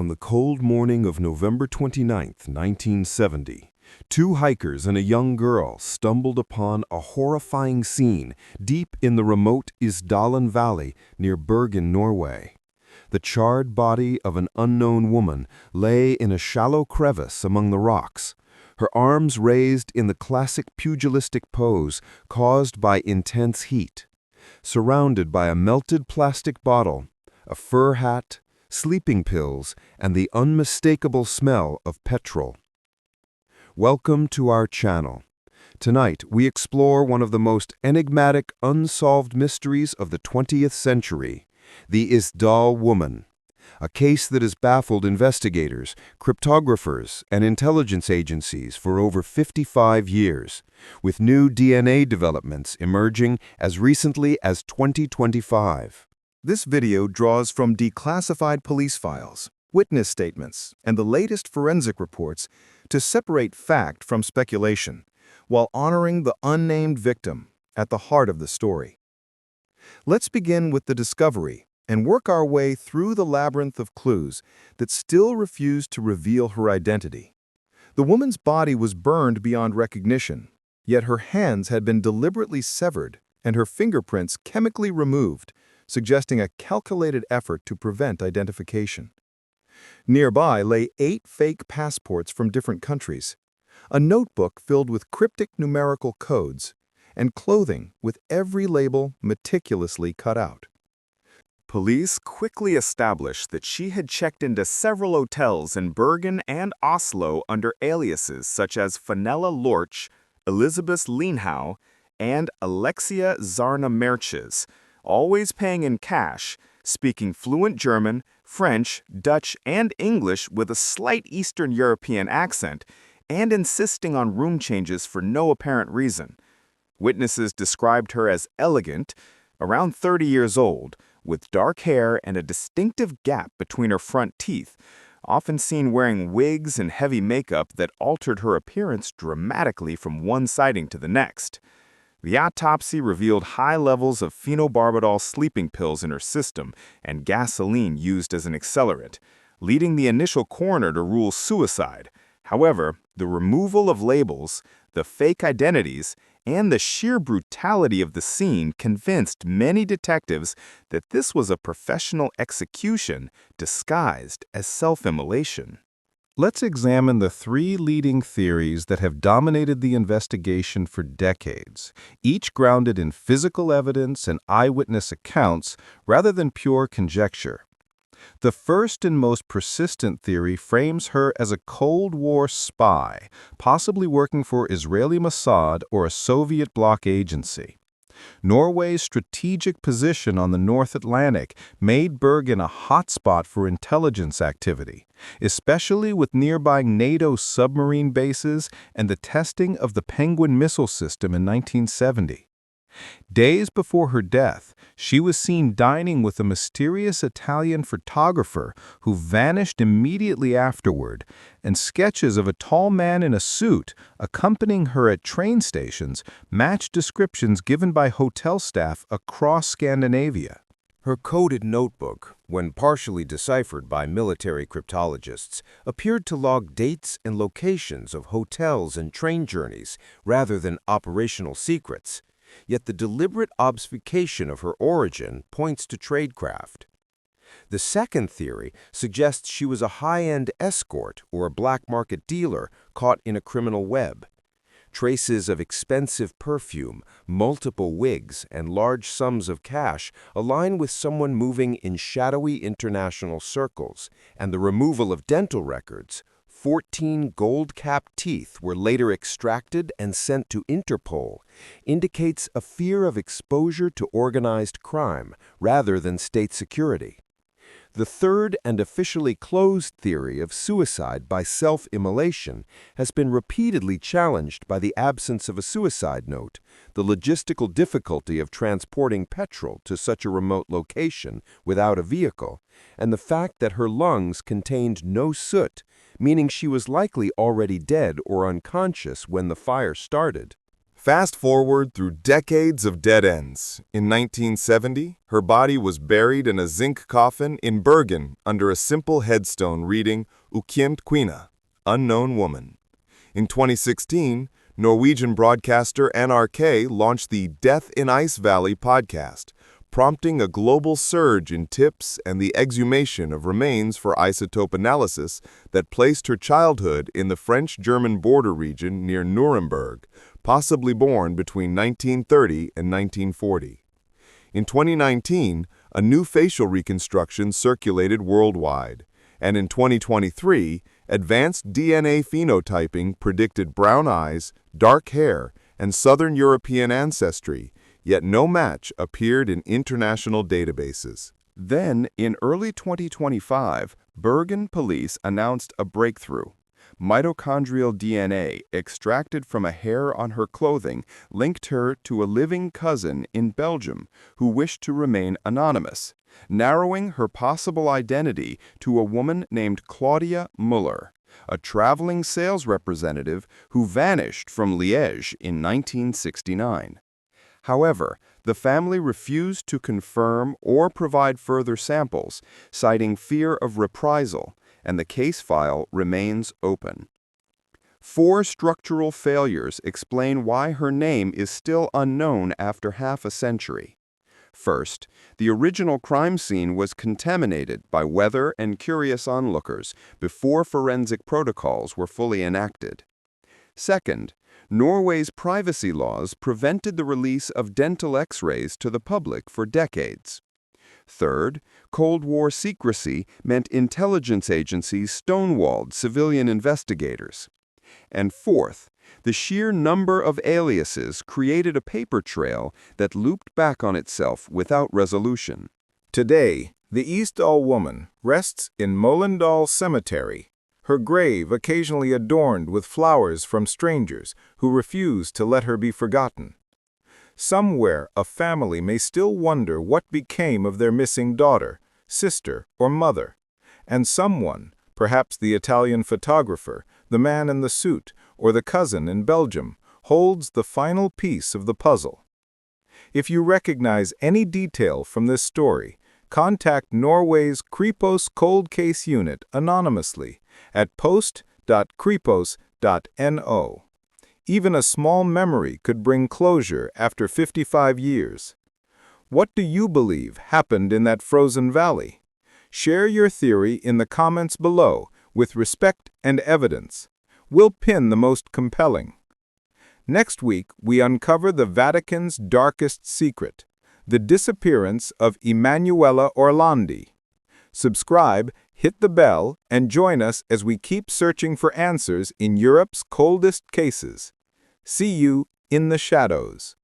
On the cold morning of November 29, 1970, two hikers and a young girl stumbled upon a horrifying scene deep in the remote Isdalen Valley near Bergen, Norway. The charred body of an unknown woman lay in a shallow crevice among the rocks, her arms raised in the classic pugilistic pose caused by intense heat, surrounded by a melted plastic bottle, a fur hat, sleeping pills, and the unmistakable smell of petrol. Welcome to our channel. Tonight, we explore one of the most enigmatic, unsolved mysteries of the 20th century, the Isdal Woman, a case that has baffled investigators, cryptographers, and intelligence agencies for over 55 years, with new DNA developments emerging as recently as 2025. This video draws from declassified police files, witness statements, and the latest forensic reports to separate fact from speculation, while honoring the unnamed victim at the heart of the story. Let's begin with the discovery and work our way through the labyrinth of clues that still refuse to reveal her identity. The woman's body was burned beyond recognition, yet her hands had been deliberately severed and her fingerprints chemically removed, suggesting a calculated effort to prevent identification. Nearby lay 8 fake passports from different countries, a notebook filled with cryptic numerical codes, and clothing with every label meticulously cut out. Police quickly established that she had checked into several hotels in Bergen and Oslo under aliases such as Fenella Lorch, Elisabeth Lienhau, and Alexia Zarna Merches, always paying in cash, speaking fluent German, French, Dutch, and English with a slight Eastern European accent, and insisting on room changes for no apparent reason. Witnesses described her as elegant, around 30 years old, with dark hair and a distinctive gap between her front teeth, often seen wearing wigs and heavy makeup that altered her appearance dramatically from one sighting to the next. The autopsy revealed high levels of phenobarbital sleeping pills in her system and gasoline used as an accelerant, leading the initial coroner to rule suicide. However, the removal of labels, the fake identities, and the sheer brutality of the scene convinced many detectives that this was a professional execution disguised as self-immolation. Let's examine the 3 leading theories that have dominated the investigation for decades, each grounded in physical evidence and eyewitness accounts rather than pure conjecture. The first and most persistent theory frames her as a Cold War spy, possibly working for Israeli Mossad or a Soviet bloc agency. Norway's strategic position on the North Atlantic made Bergen a hotspot for intelligence activity, especially with nearby NATO submarine bases and the testing of the Penguin missile system in 1970. Days before her death, she was seen dining with a mysterious Italian photographer who vanished immediately afterward, and sketches of a tall man in a suit accompanying her at train stations matched descriptions given by hotel staff across Scandinavia. Her coded notebook, when partially deciphered by military cryptologists, appeared to log dates and locations of hotels and train journeys rather than operational secrets. Yet the deliberate obfuscation of her origin points to tradecraft. The second theory suggests she was a high-end escort or a black market dealer caught in a criminal web. Traces of expensive perfume, multiple wigs, and large sums of cash align with someone moving in shadowy international circles, and the removal of dental records, 14 gold-capped teeth were later extracted and sent to Interpol, indicates a fear of exposure to organized crime rather than state security. The third and officially closed theory of suicide by self-immolation has been repeatedly challenged by the absence of a suicide note, the logistical difficulty of transporting petrol to such a remote location without a vehicle, and the fact that her lungs contained no soot, meaning she was likely already dead or unconscious when the fire started. Fast forward through decades of dead ends. In 1970, her body was buried in a zinc coffin in Bergen under a simple headstone reading Ukjent Kvinne, unknown woman. In 2016, Norwegian broadcaster NRK launched the Death in Ice Valley podcast, prompting a global surge in tips and the exhumation of remains for isotope analysis that placed her childhood in the French-German border region near Nuremberg, possibly born between 1930 and 1940. In 2019, a new facial reconstruction circulated worldwide, and in 2023, advanced DNA phenotyping predicted brown eyes, dark hair, and Southern European ancestry, yet no match appeared in international databases. Then, in early 2025, Bergen police announced a breakthrough. Mitochondrial DNA extracted from a hair on her clothing linked her to a living cousin in Belgium who wished to remain anonymous, narrowing her possible identity to a woman named Claudia Muller, a traveling sales representative who vanished from Liège in 1969. However, the family refused to confirm or provide further samples, citing fear of reprisal, and the case file remains open. 4 structural failures explain why her name is still unknown after half a century. First, the original crime scene was contaminated by weather and curious onlookers before forensic protocols were fully enacted. Second, Norway's privacy laws prevented the release of dental X-rays to the public for decades. Third, Cold War secrecy meant intelligence agencies stonewalled civilian investigators. And fourth, the sheer number of aliases created a paper trail that looped back on itself without resolution. Today, the Isdal Woman rests in Mollendal Cemetery, her grave occasionally adorned with flowers from strangers who refuse to let her be forgotten. Somewhere, a family may still wonder what became of their missing daughter, sister, or mother. And someone, perhaps the Italian photographer, the man in the suit, or the cousin in Belgium, holds the final piece of the puzzle. If you recognize any detail from this story, contact Norway's Kripos Cold Case Unit anonymously at post.kripos.no. Even a small memory could bring closure after 55 years. What do you believe happened in that frozen valley? Share your theory in the comments below with respect and evidence. We'll pin the most compelling. Next week, we uncover the Vatican's darkest secret, the disappearance of Emanuela Orlandi. Subscribe, hit the bell, and join us as we keep searching for answers in Europe's coldest cases. See you in the shadows.